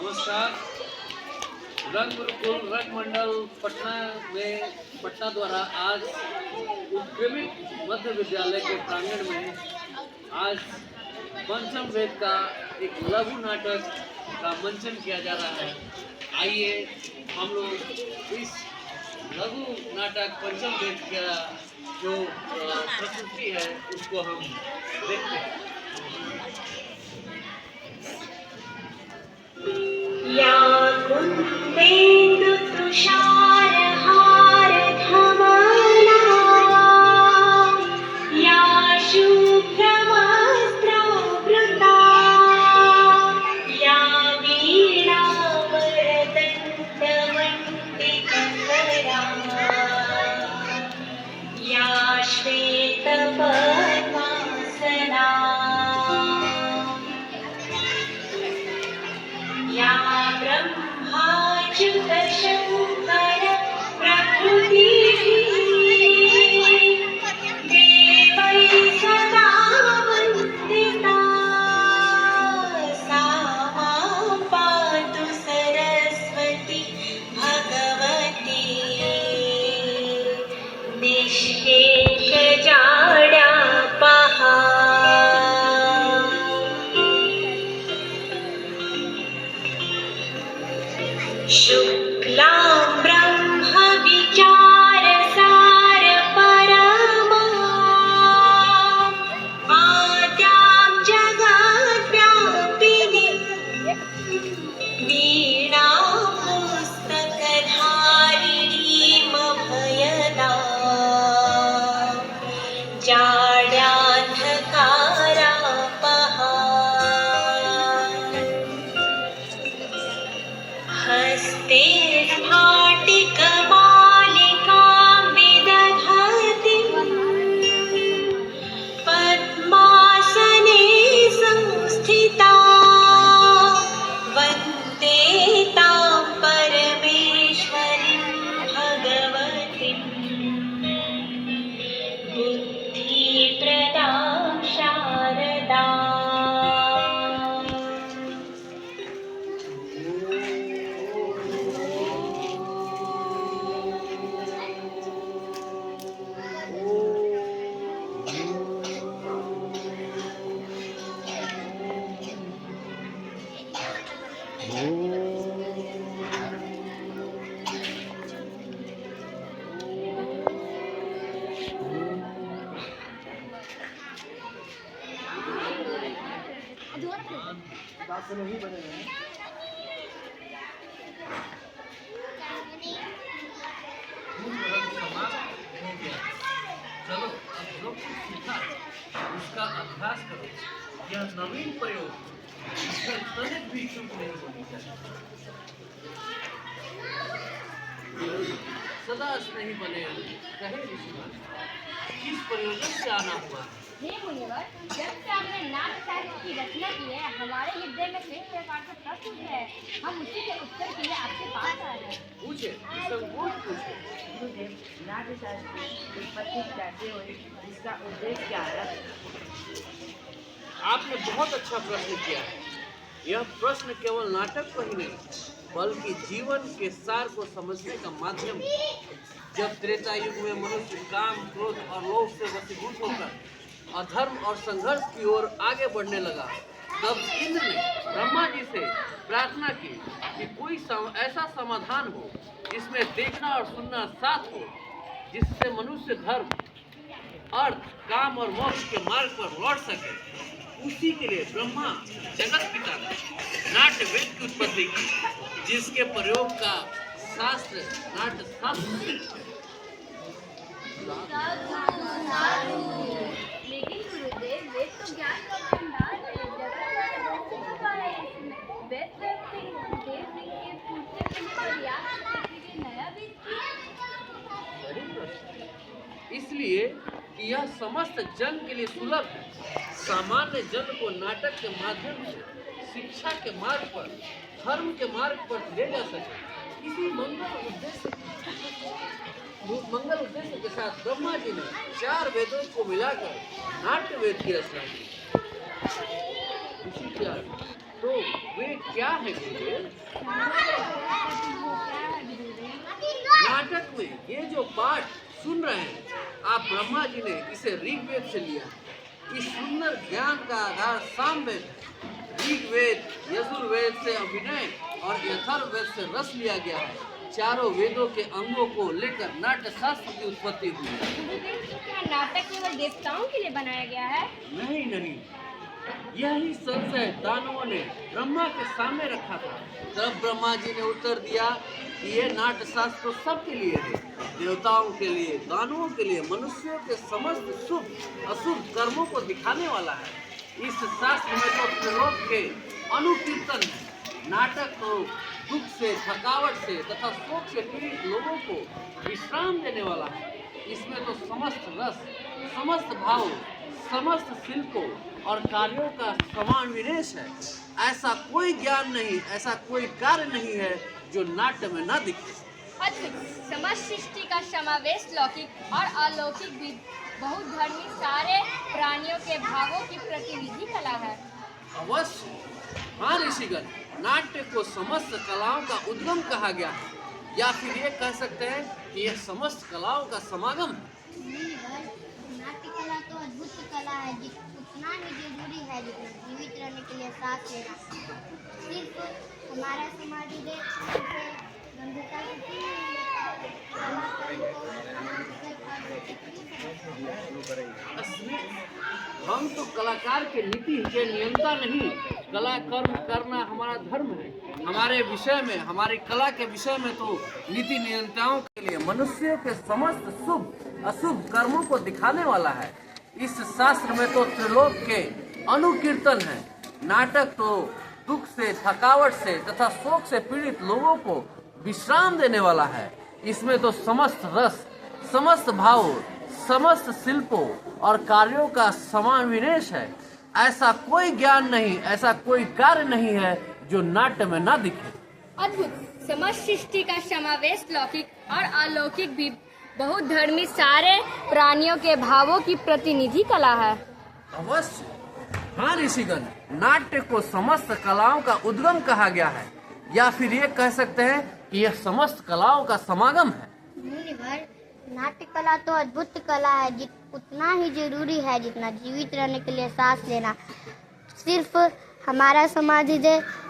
नमस्कार। रंग गुरुकुल रंग मंडल पटना द्वारा आज उत्क्रमित मध्य विद्यालय के प्रांगण में आज पंचम वेद का एक लघु नाटक का मंचन किया जा रहा है। आइए हम लोग इस लघु नाटक पंचम वेद का जो प्रस्तुति है उसको हम देखते हैं। या कुन्देन्दु तुषारहार धवला या शुभ्रवस्त्रावृता या वीणावरदण्डमण्डितकरा या श्वेतपद्मासना या ब्रह्माच्युतशङ्कर प्रकृतिः देवैः सदा वन्दिता सा मां पातु सरस्वती भगवती निःशेषजाड्यापहा। शुक्लां ब्रह्म विचारसार परमा आद्यां जगद्व्यापिनीं वीणां पुस्तकधारिणीमभयदां जाड्यान्धकारापहा। हस्ते स्फाटिकमालिकां विदधतीं पद्मासने संस्थिता वन्दे तां परमेश्वरीं भगवतीं बुद्धिप्रदां शारदाम्। नहीं बने हैं। चलो अब जो कुछ सीखा उसका अभ्यास करो। यह नवीन प्रयोग इसमें तनिक भी चूक नहीं होनी चाहिए। सदा स्नेही बने कहे ऋषिमान। किस प्रयोजन से आना हुआ? हे मुनिवर, जब से आपने नाट्य साहित्य की रचना की है, हमारे हृदय में कई प्रकार के प्रश्न उठे हैं। हम उसी के उत्तर के लिए आपके पास आए हैं। पूछे, संकोच पूछे। गुरुदेव, नाट्य शास्त्र की उत्पत्ति कैसे हुई, इसका उद्देश्य क्या है? आपने बहुत अच्छा प्रश्न किया है। यह प्रश्न केवल नाटक को ही नहीं बल्कि जीवन के सार को समझने का माध्यम है। जब त्रेता युग में मनुष्य काम, क्रोध और लोभ से वशीभूत होकर अधर्म और संघर्ष की ओर आगे बढ़ने लगा, तब इंद्र ने ब्रह्मा जी से प्रार्थना की कि कोई ऐसा समाधान हो जिसमें देखना और सुनना साथ हो, जिससे मनुष्य धर्म, अर्थ, काम और मोक्ष के मार्ग पर लौट सके। उसी के लिए ब्रह्मा जगत पिता ने नाट्य वेद की उत्पत्ति की, जिसके प्रयोग का शास्त्र नाट्य शास्त्र। लेकिन गुरुदेव, वेद तो ज्ञान का भंडार है। जगत वेद देव के पूछने के लिए प्रयास करने के लिए नया वेद किया। इसलिए कि यह समस्त जन के लिए सुलभ है। सामान्य जन को नाटक के माध्यम से शिक्षा के मार्ग पर, धर्म के मार्ग पर ले जा सके। इसी मंगल उद्देश्य के साथ ब्रह्मा जी ने 4 वेदों को मिलाकर नाट्य वेद की रचना की। इसी 4 तो वेद क्या है गुरुदेव? नाटक में ये जो पाठ सुन रहे हैं आप, ब्रह्मा जी ने इसे ऋग्वेद से लिया। इस सुंदर ज्ञान का आधार सामवेद है। ऋग्वेद, यजुर्वेद से अभिनय और अथर्ववेद से रस लिया गया है। चारों वेदों के अंगों को लेकर नाट्य शास्त्र की उत्पत्ति हुई है। क्या नाटक केवल देवताओं के लिए बनाया गया है? नहीं नहीं, यही संशय दानवों ने ब्रह्मा के सामने रखा था। तब ब्रह्मा जी ने उत्तर दिया कि ये नाट्य शास्त्र तो सबके लिए है, देवताओं के लिए, दानवों के लिए, मनुष्यों के समस्त शुभ अशुभ कर्मों को दिखाने वाला है। इस शास्त्र में तो त्रिलोक के अनुकीर्तन है। नाटक तो दुख से, थकावट से तथा शोक से पीड़ित लोगों को विश्राम देने वाला है। इसमें तो समस्त रस, समस्त भाव, समस्त शिल्पों और कार्यों का समावेश है। ऐसा कोई ज्ञान नहीं, ऐसा कोई कार्य नहीं है जो नाट्य में न दिखे। अद्भुत। समस्त सृष्टि का समावेश लौकिक और अलौकिक भी बहुधर्मी सारे प्राणियों के भावों की प्रतिनिधि कला है। अवश्य। हाँ ऋषिगण, नाट्य को समस्त कलाओं का उद्गम कहा गया है, या फिर ये कह सकते हैं कि यह समस्त कलाओं का समागम है। नाट्य कला तो अद्भुत कला है, उतना ही जरूरी है जितना जीवित रहने के लिए सांस लेना। सिर्फ हमारा समाज इसे गंभीरता से क्यों नहीं लेता? हम तो कलाकार के नीति के नियंता नहीं, कला कर्म करना हमारा धर्म है। हमारे विषय में, हमारी कला के विषय में तो नीति नियंताओं के लिए मनुष्य के समस्त शुभ अशुभ कर्मों को दिखाने वाला है। इस शास्त्र में तो त्रिलोक के अनुकीर्तन है। नाटक तो दुख से, थकावट से तथा शोक से पीड़ित लोगों को विश्राम देने वाला है। इसमें तो समस्त रस, समस्त भाव, समस्त शिल्पों और कार्यों का समावेश है। ऐसा कोई ज्ञान नहीं, ऐसा कोई कार्य नहीं है जो नाट्य में न दिखे। अद्भुत। समस्त सृष्टि का समावेश लौकिक और अलौकिक भी बहुधर्मी सारे प्राणियों के भावों की प्रतिनिधि कला है। अवश्य। हाँ ऋषिगण, नाट्य को समस्त कलाओं का उद्गम कहा गया है, या फिर ये कह सकते हैं कि यह समस्त कलाओं का समागम है। मुनिवर, नाट्य कला तो अद्भुत कला है, उतना ही जरूरी है जितना जीवित रहने के लिए सांस लेना। सिर्फ हमारा समाज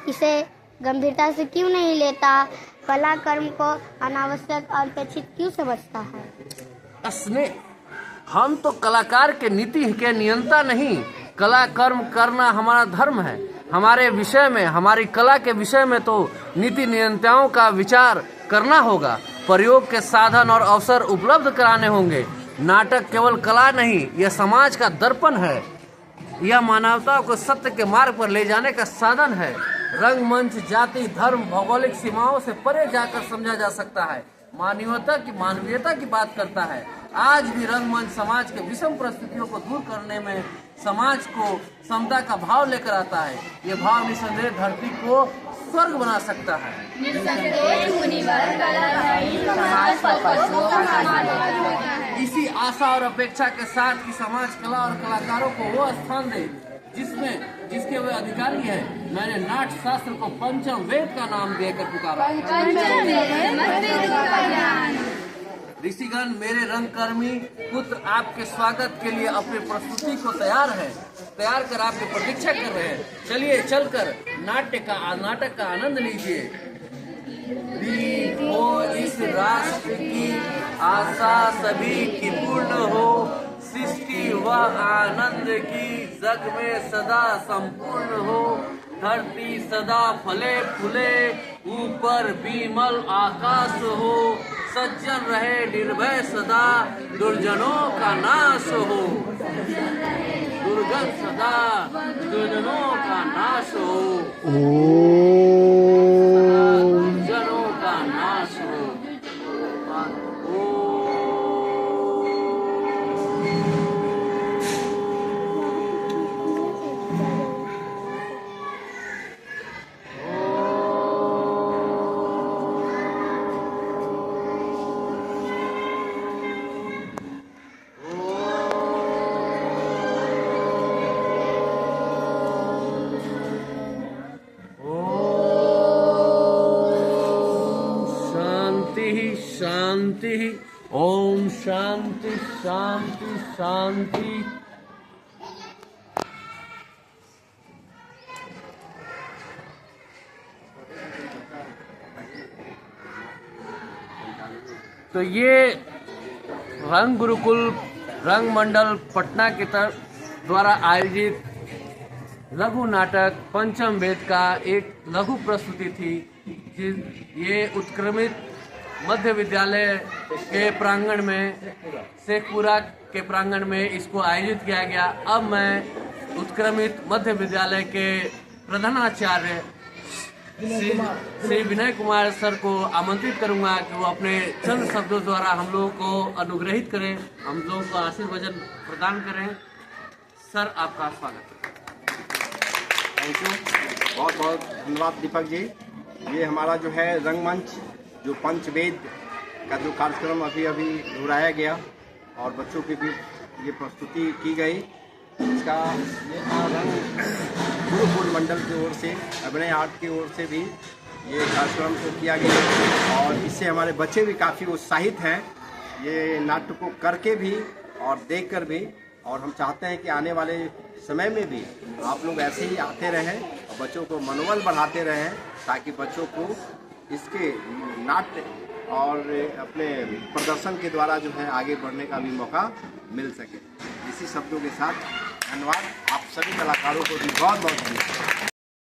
इसे गंभीरता से क्यों नहीं लेता? कला कर्म को अनावश्यक और अपेक्षित क्यों समझता है? स्नेह, हम तो कलाकार के नीति के नियंता नहीं, कला कर्म करना हमारा धर्म है। हमारे विषय में, हमारी कला के विषय में तो नीति नियंताओं का विचार करना होगा। प्रयोग के साधन और अवसर उपलब्ध कराने होंगे। नाटक केवल कला नहीं, यह समाज का दर्पण है। यह मानवता को सत्य के मार्ग पर ले जाने का साधन है। रंगमंच जाति, धर्म, भौगोलिक सीमाओं से परे जाकर समझा जा सकता है। मानवीयता की बात करता है। आज भी रंगमंच समाज के विषम परिस्थितियों को दूर करने में समाज को समता का भाव लेकर आता है। ये भाव निसंदेह धरती को स्वर्ग बना सकता है। इसी आशा और अपेक्षा के साथ कि समाज कला और कलाकारों को वो स्थान दे जिसके वे अधिकारी हैं, मैंने नाट्य शास्त्र को पंचम वेद का नाम देकर पुकारा। ऋषिगण, मेरे रंगकर्मी पुत्र आपके स्वागत के लिए अपनी प्रस्तुति को तैयार कर आपकी प्रतीक्षा कर रहे हैं। चलिए चलकर नाटक का आनंद लीजिए। हो इस राष्ट्र की आशा सभी की पूर्ण हो, सृष्टि व आनंद की जग में सदा संपूर्ण हो। धरती सदा फले फूले, ऊपर विमल आकाश हो। सज्जन रहे निर्भय सदा, दुर्जनों का नाश हो। दुर्गत सदा दुर्जनों का नाश हो। दुर्जनों का नाश हो। शांति। ओम शांति शांति शांति। तो ये रंग गुरुकुल रंग मंडल पटना के द्वारा आयोजित लघु नाटक पंचम वेद का एक लघु प्रस्तुति थी। ये उत्क्रमित मध्य विद्यालय के प्रांगण में, शेखपुरा के प्रांगण में इसको आयोजित किया गया। अब मैं उत्क्रमित मध्य विद्यालय के प्रधानाचार्य श्री विनय कुमार सर को आमंत्रित करूंगा कि वो अपने चंद शब्दों द्वारा हम लोगों को अनुग्रहित करें, हम लोगों को आशीर्वचन प्रदान करें। सर, आपका स्वागत है। थैंक यू, बहुत बहुत धन्यवाद दीपक जी। ये हमारा जो है रंगमंच, जो पंचवेद का जो कार्यक्रम अभी अभी दोहराया गया और बच्चों की भी ये प्रस्तुति की गई, इसका ये रंग गुरुकुल मंडल की ओर से, अभिनय आर्ट की ओर से भी ये कार्यक्रम को किया गया और इससे हमारे बच्चे भी काफ़ी उत्साहित हैं ये नाटक को करके भी और देखकर भी। और हम चाहते हैं कि आने वाले समय में भी आप लोग ऐसे ही आते रहें और बच्चों को मनोबल बढ़ाते रहें, ताकि बच्चों को इसके नाट्य और अपने प्रदर्शन के द्वारा जो है आगे बढ़ने का भी मौका मिल सके। इसी शब्दों के साथ धन्यवाद। आप सभी कलाकारों को भी बहुत बहुत धन्यवाद।